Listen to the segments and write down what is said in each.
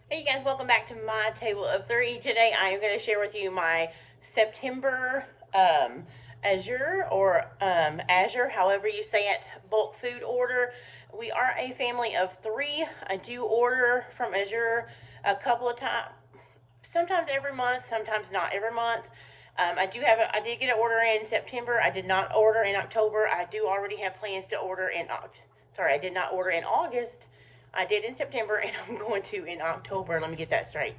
Hey you guys, welcome back to my table of three. Today I am going to share with you my September Azure, however you say it, bulk food order. We are a family of three. I do order from Azure a couple of times, sometimes every month, sometimes not every month. I did get an order in September. I did not order in October. I do already have plans to order I did not order in August. I did in September, and I'm going to in October. Let me get that straight.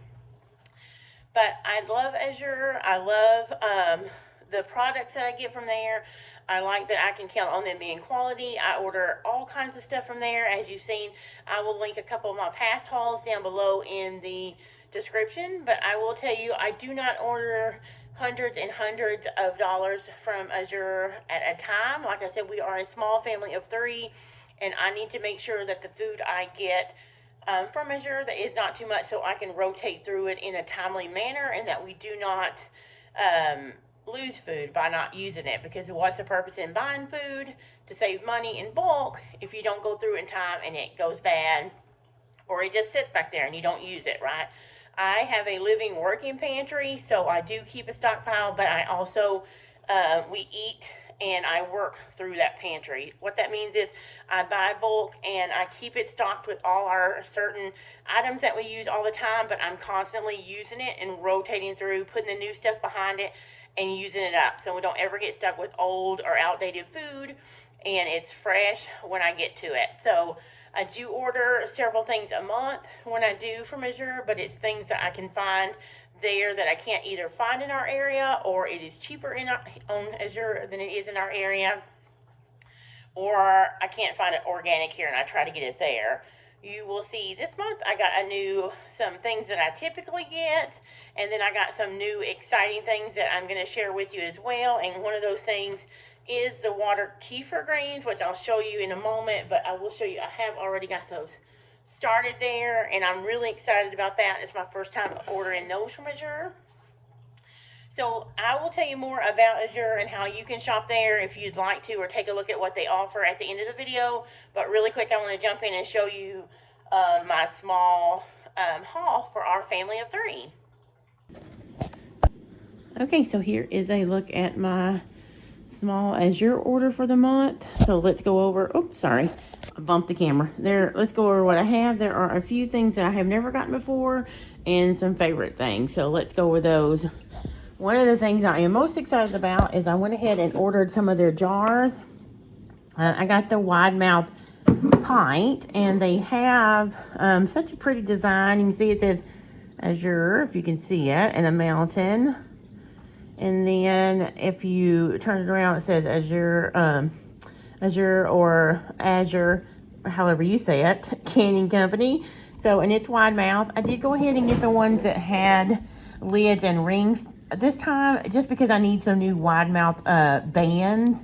But I love Azure. I love the products that I get from there. I like that I can count on them being quality. I order all kinds of stuff from there. As you've seen, I will link a couple of my past hauls down below in the description. But I will tell you, I do not order hundreds and hundreds of dollars from Azure at a time. Like I said, we are a small family of three, and I need to make sure that the food I get from Azure that is not too much, so I can rotate through it in a timely manner, and that we do not lose food by not using it. Because what's the purpose in buying food? To save money in bulk if you don't go through it in time and it goes bad, or it just sits back there and you don't use it, right? I have a living working pantry, so I do keep a stockpile, but I also we eat and I work through that pantry. What that means is I buy bulk and I keep it stocked with all our certain items that we use all the time, but I'm constantly using it and rotating through, putting the new stuff behind it and using it up, so we don't ever get stuck with old or outdated food, and it's fresh when I get to it. So I do order several things a month when I do from Azure, but it's things that I can find there that I can't either find in our area, or it is cheaper on Azure than it is in our area, or I can't find it organic here and I try to get it there. You will see this month I got some things that I typically get, and then I got some new exciting things that I'm going to share with you as well. And one of those things is the water kefir grains, which I'll show you in a moment, but I will show you I have already got those started there, and I'm really excited about that. It's my first time ordering those from Azure. So I will tell you more about Azure and how you can shop there if you'd like to, or take a look at what they offer at the end of the video. But really quick, I want to jump in and show you my small haul for our family of three. Okay, so here is a look at my small Azure order for the month. So let's go over, oops, sorry, I bumped the camera there. Let's go over what I have. There are a few things that I have never gotten before and some favorite things, so let's go over those. One of the things I am most excited about is I went ahead and ordered some of their jars. I got the wide mouth pint, and they have such a pretty design. You can see it says Azure, if you can see it, and a mountain. And then if you turn it around, it says Azure, or Azure, however you say it, Canning Company. So, and it's wide mouth. I did go ahead and get the ones that had lids and rings this time, just because I need some new wide mouth bands.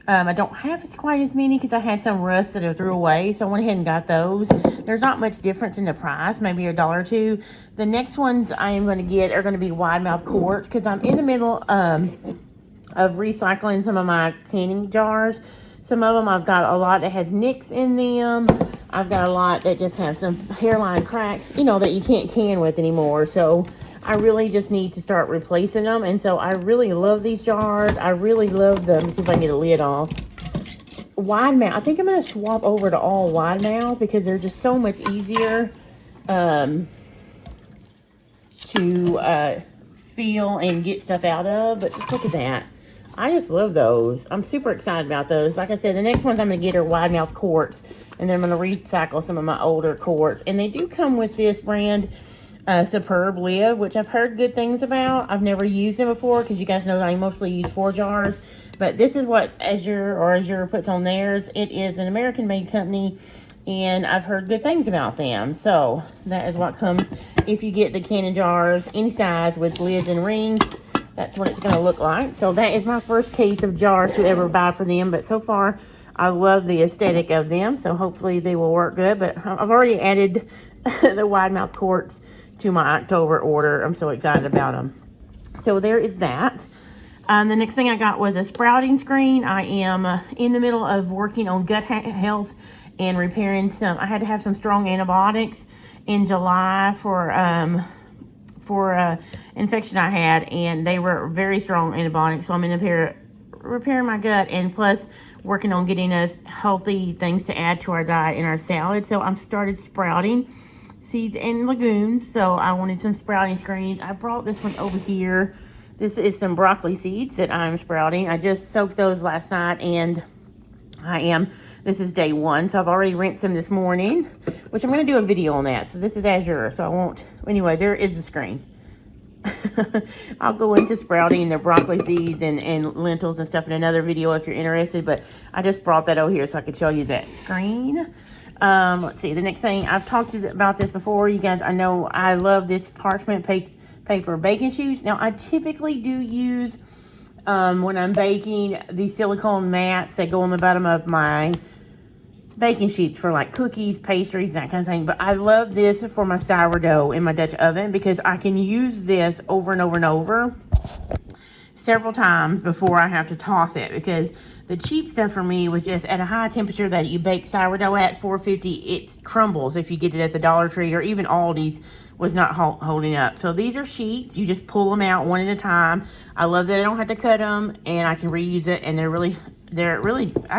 I don't have quite as many because I had some rust that I threw away, so I went ahead and got those. There's not much difference in the price, maybe $1 or $2. The next ones I am going to get are going to be wide mouth quarts, because I'm in the middle of recycling some of my canning jars. Some of them I've got a lot that has nicks in them. I've got a lot that just have some hairline cracks, that you can't can with anymore. So I really just need to start replacing them. And so I really love these jars. I really love them. Let's see if I can get a lid off. Wide mouth. I think I'm going to swap over to all wide mouth, because they're just so much easier to feel and get stuff out of. But just look at that. I just love those. I'm super excited about those. Like I said, the next ones I'm going to get are wide mouth quarts, and then I'm going to recycle some of my older quarts. And they do come with this brand, Superb Live, which I've heard good things about. I've never used them before, because you guys know I mostly use 4 jars. But this is what Azure puts on theirs. It is an American-made company, and I've heard good things about them. So that is what comes if you get the canning jars, any size, with lids and rings. That's what it's going to look like. So that is my first case of jars to ever buy for them. But so far, I love the aesthetic of them. So hopefully they will work good. But I've already added the wide mouth quarts to my October order. I'm so excited about them. So there is that. The next thing I got was a sprouting screen. I am in the middle of working on gut health and repairing some. I had to have some strong antibiotics, in July for infection I had, and they were very strong antibiotics. So I'm in the repairing my gut, and plus working on getting us healthy things to add to our diet in our salad. So I'm started sprouting seeds and legumes. So I wanted some sprouting screens. I brought this one over here. This is some broccoli seeds that I'm sprouting. I just soaked those last night, and this is day 1, so I've already rinsed them this morning, which I'm going to do a video on that. So this is Azure, so I won't, anyway, there is the screen. I'll go into sprouting the broccoli seeds and lentils and stuff in another video if you're interested, but I just brought that over here so I could show you that screen. Let's see, the next thing, I've talked to you about this before. You guys, I know I love this parchment paper baking sheets. Now, I typically do use, when I'm baking, these silicone mats that go on the bottom of my baking sheets for like cookies, pastries, that kind of thing. But I love this for my sourdough in my Dutch oven because I can use this over and over and over several times before I have to toss it, because the cheap stuff for me was just at a high temperature that you bake sourdough at 450, it crumbles if you get it at the Dollar Tree, or even Aldi's was not holding up. So these are sheets. You just pull them out one at a time. I love that I don't have to cut them, and I can reuse it, and I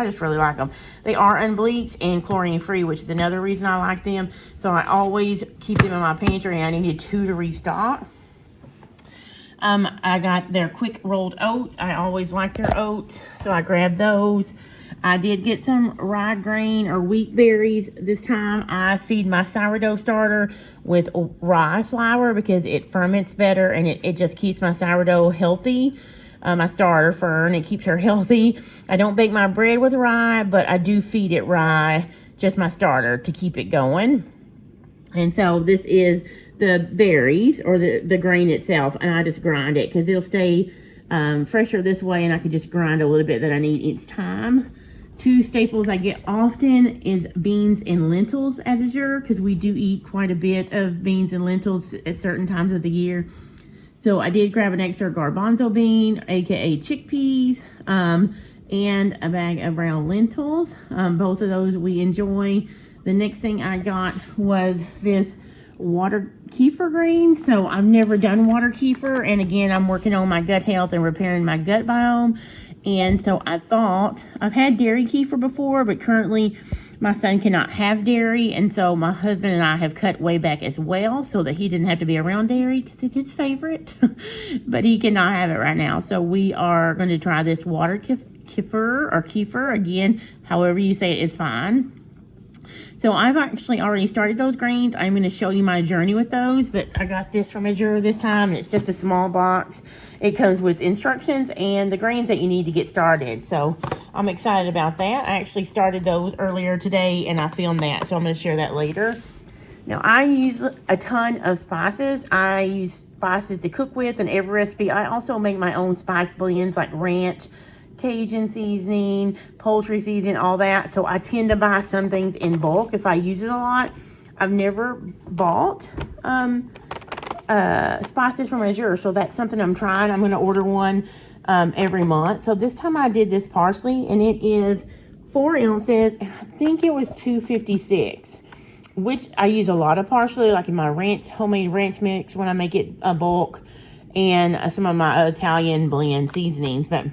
just really like them. They are unbleached and chlorine free, which is another reason I like them. So I always keep them in my pantry. I needed 2 to restock. I got their quick rolled oats. I always like their oats, so I grabbed those. I did get some rye grain or wheat berries this time. I feed my sourdough starter with rye flour because it ferments better, and it just keeps my sourdough healthy. My starter fern, it keeps her healthy. I don't bake my bread with rye, but I do feed it rye, just my starter, to keep it going. And so this is the berries, or the grain itself, and I just grind it because it'll stay fresher this way, and I can just grind a little bit that I need each time. 2 staples I get often is beans and lentils at Azure, because we do eat quite a bit of beans and lentils at certain times of the year. So I did grab an extra garbanzo bean, aka chickpeas, and a bag of brown lentils. Both of those we enjoy. The next thing I got was this water kefir grain. So I've never done water kefir, and again, I'm working on my gut health and repairing my gut biome. And so I thought, I've had dairy kefir before, but currently my son cannot have dairy, and so my husband and I have cut way back as well so that he didn't have to be around dairy because it's his favorite. But he cannot have it right now. So we are going to try this water kefir, again, however you say it is fine. So I've actually already started those grains. I'm going to show you my journey with those, but I got this from Azure this time, and it's just a small box. It comes with instructions and the grains that you need to get started. So I'm excited about that. I actually started those earlier today, and I filmed that, so I'm going to share that later. Now, I use a ton of spices. I use spices to cook with in every recipe. I also make my own spice blends like ranch, Cajun seasoning, poultry seasoning, all that. So I tend to buy some things in bulk if I use it a lot. I've never bought spices from Azure, so that's something I'm trying. I'm going to order one every month. So this time I did this parsley, and it is 4 ounces, and I think it was $2.56, which I use a lot of parsley, like in my homemade ranch mix when I make it a bulk, and some of my Italian blend seasonings. But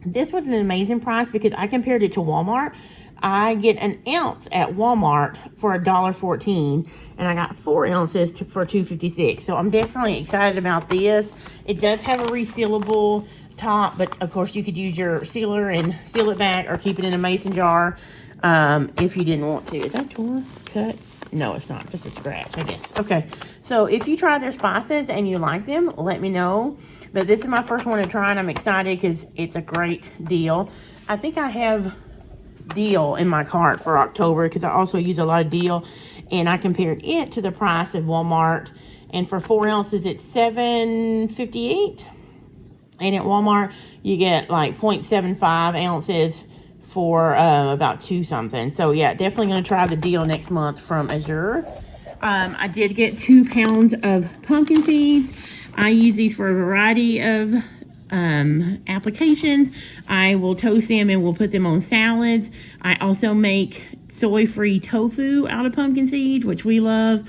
this was an amazing price because I compared it to Walmart. I get an ounce at Walmart for $1.14, and I got 4 ounces for $2.56. So I'm definitely excited about this. It does have a resealable top, but of course you could use your sealer and seal it back, or keep it in a mason jar if you didn't want to. Is that torn? Cut? No, it's not. Just a scratch, I guess. Okay, so if you try their spices and you like them, let me know. But this is my first one to try, and I'm excited because it's a great deal. I think I have deal in my cart for October because I also use a lot of deal, and I compared it to the price of Walmart, and for 4 ounces it's $7.58, and at Walmart you get like 0.75 ounces for about $2 something. So yeah, definitely going to try the deal next month from Azure. I did get 2 pounds of pumpkin seeds. I use these for a variety of applications. I will toast them and we'll put them on salads. I also make soy-free tofu out of pumpkin seeds, which we love.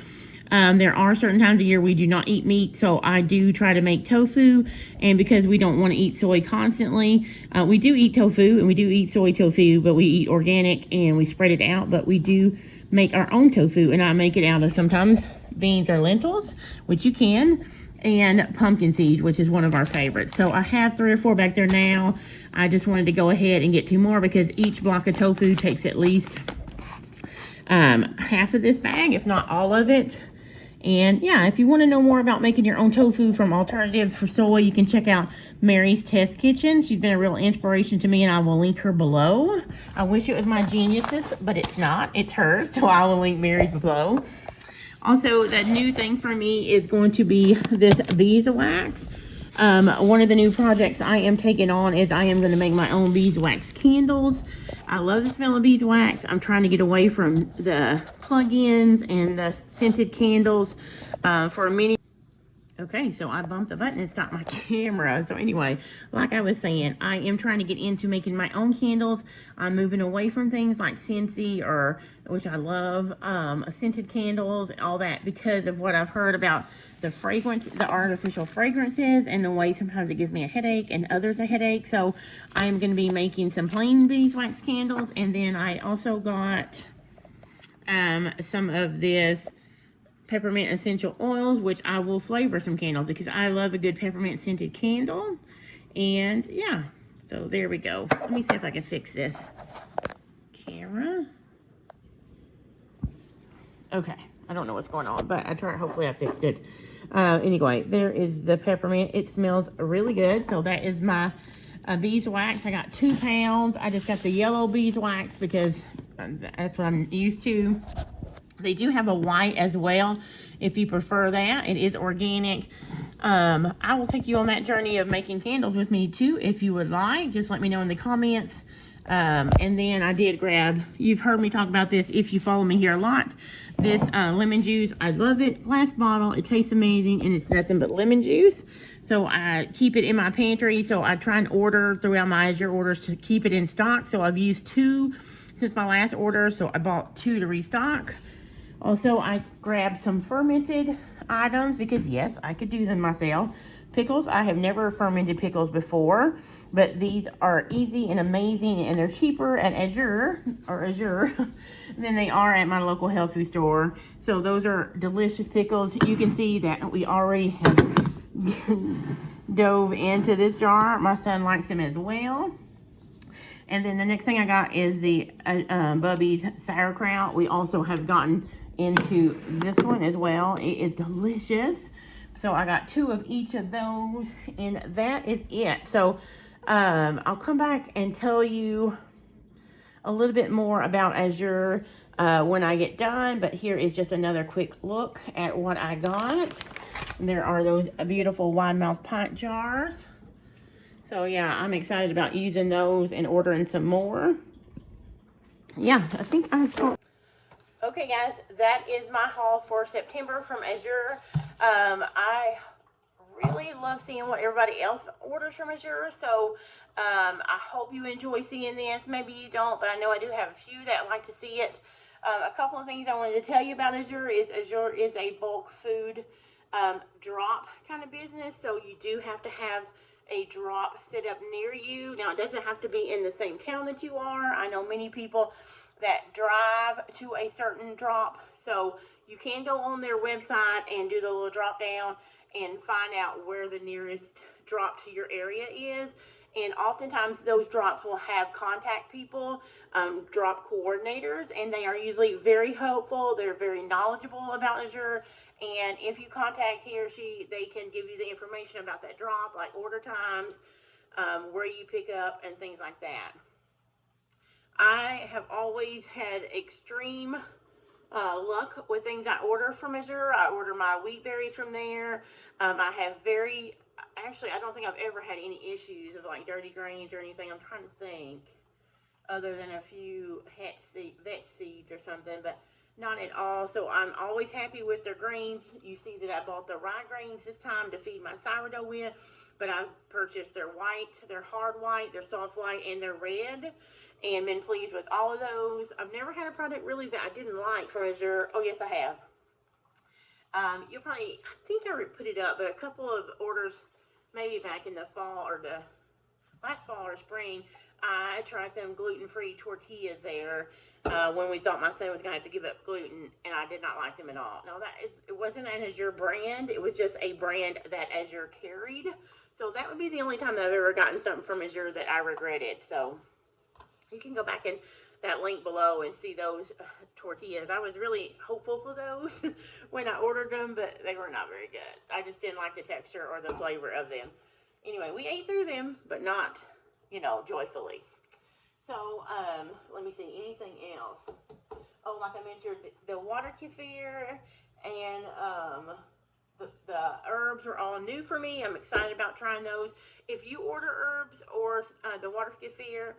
There are certain times of year we do not eat meat, so I do try to make tofu. And because we don't want to eat soy constantly, we do eat tofu and we do eat soy tofu, but we eat organic and we spread it out. But we do make our own tofu, and I make it out of sometimes beans or lentils, which you can, and pumpkin seeds, which is one of our favorites. So I have 3 or 4 back there now. I just wanted to go ahead and get 2 more because each block of tofu takes at least half of this bag, if not all of it. And yeah, if you want to know more about making your own tofu from alternatives for soy, you can check out Mary's Test Kitchen. She's been a real inspiration to me, and I will link her below. I wish it was my genius's, but it's not. It's hers, so I will link Mary's below. Also, the new thing for me is going to be this beeswax. One of the new projects I am taking on is I am going to make my own beeswax candles. I love the smell of beeswax. I'm trying to get away from the plug-ins and the scented candles for a mini. Okay, so I bumped the button and stopped my camera. So anyway, like I was saying, I am trying to get into making my own candles. I'm moving away from things like Scentsy, or which I love, scented candles, all that, because of what I've heard about the fragrance, the artificial fragrances, and the way sometimes it gives me a headache and others a headache. So I am going to be making some plain beeswax candles, and then I also got some of this peppermint essential oils, which I will flavor some candles because I love a good peppermint scented candle. And yeah, so there we go. Let me see if I can fix this camera. Okay, I don't know what's going on, but hopefully I fixed it. Anyway, there is the peppermint. It smells really good. So that is my beeswax. I got 2 pounds. I just got the yellow beeswax because that's what I'm used to. They do have a white as well if you prefer that. It is organic. I will take you on that journey of making candles with me too if you would like. Just let me know in the comments. And then I did grab, you've heard me talk about this if you follow me here a lot, this lemon juice. I love it. Glass bottle. It tastes amazing, and it's nothing but lemon juice. So I keep it in my pantry. So I try and order throughout my Azure orders to keep it in stock. So I've used 2 since my last order. So I bought 2 to restock. Also, I grabbed some fermented items because, yes, I could do them myself. Pickles, I have never fermented pickles before, but these are easy and amazing, and they're cheaper at Azure than they are at my local health food store. So those are delicious pickles. You can see that we already have dove into this jar. My son likes them as well. And then the next thing I got is the Bubby's sauerkraut. We also have gotten into this one as well. It is delicious. So I got 2 of each of those, and that is it. So I'll come back and tell you a little bit more about Azure when I get done, but here is just another quick look at what I got. There are those beautiful wide mouth pint jars. So yeah, I'm excited about using those and ordering some more. Yeah, I think I told. Okay guys, that is my haul for September from Azure. I really love seeing what everybody else orders from Azure, so I hope you enjoy seeing this. Maybe you don't, but I know I do have a few that like to see it. A couple of things I wanted to tell you about Azure is a bulk food drop kind of business, so you do have to have a drop set up near you. Now, it doesn't have to be in the same town that you are. I know many people that drive to a certain drop, so you can go on their website and do the little drop down and find out where the nearest drop to your area is. And oftentimes those drops will have contact people, drop coordinators, and they are usually very helpful. They're very knowledgeable about Azure. And if you contact he or she, they can give you the information about that drop, like order times, where you pick up, and things like that. I have always had extreme luck with things I order from Azure. I order my wheat berries from there. I have actually, I don't think I've ever had any issues of like dirty grains or anything. I'm trying to think, other than a few vet seeds or something, but not at all. So I'm always happy with their grains. You see that I bought the rye grains this time to feed my sourdough with, but I've purchased their white, their hard white, their soft white, and their red, and been pleased with all of those. I've never had a product really that I didn't like from Azure. Oh yes, I have. You'll probably, I think I put it up, but a couple of orders, maybe back in the fall or the last fall or spring, I tried some gluten-free tortillas there when we thought my son was going to have to give up gluten, and I did not like them at all. No, it wasn't an Azure brand. It was just a brand that Azure carried. So that would be the only time that I've ever gotten something from Azure that I regretted. So you can go back in that link below and see those tortillas. I was really hopeful for those when I ordered them, but they were not very good. I just didn't like the texture or the flavor of them. Anyway, we ate through them, but not, you know, joyfully. So, let me see, anything else? Oh, like I mentioned, the water kefir and the herbs are all new for me. I'm excited about trying those. If you order herbs or the water kefir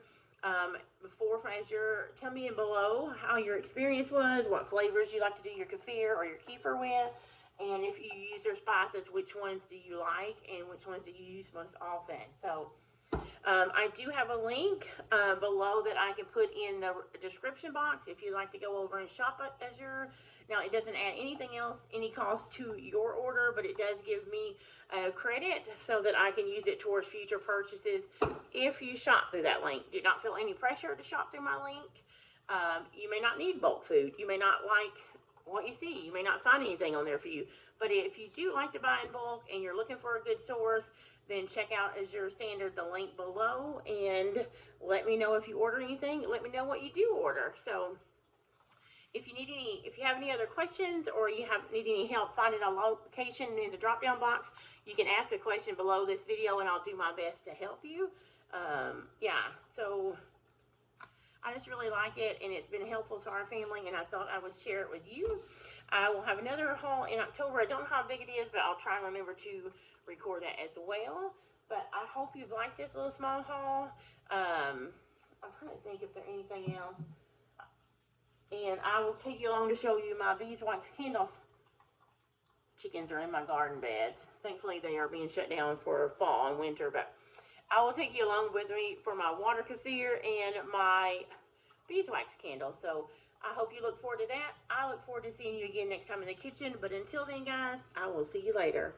before from Azure, tell me in below how your experience was, what flavors you like to do your kefir or your kefir with, and if you use their spices, which ones do you like and which ones do you use most often. So I do have a link below that I can put in the description box if you'd like to go over and shop at Azure. Now, it doesn't add anything else, any cost to your order, but it does give me credit so that I can use it towards future purchases if you shop through that link. Do not feel any pressure to shop through my link. You may not need bulk food. You may not like what you see. You may not find anything on there for you. But if you do like to buy in bulk and you're looking for a good source, then check out Azure Standard, the link below, and let me know if you order anything. Let me know what you do order. So if you have any other questions or you need any help finding a location in the drop-down box, you can ask a question below this video, and I'll do my best to help you. Yeah, so I just really like it, and it's been helpful to our family, and I thought I would share it with you. I will have another haul in October. I don't know how big it is, but I'll try and remember to record that as well. But I hope you've liked this little small haul. I'm trying to think if there's anything else. And I will take you along to show you my beeswax candles. Chickens are in my garden beds. Thankfully, they are being shut down for fall and winter. But I will take you along with me for my water kefir and my beeswax candles. So I hope you look forward to that. I look forward to seeing you again next time in the kitchen. But until then, guys, I will see you later.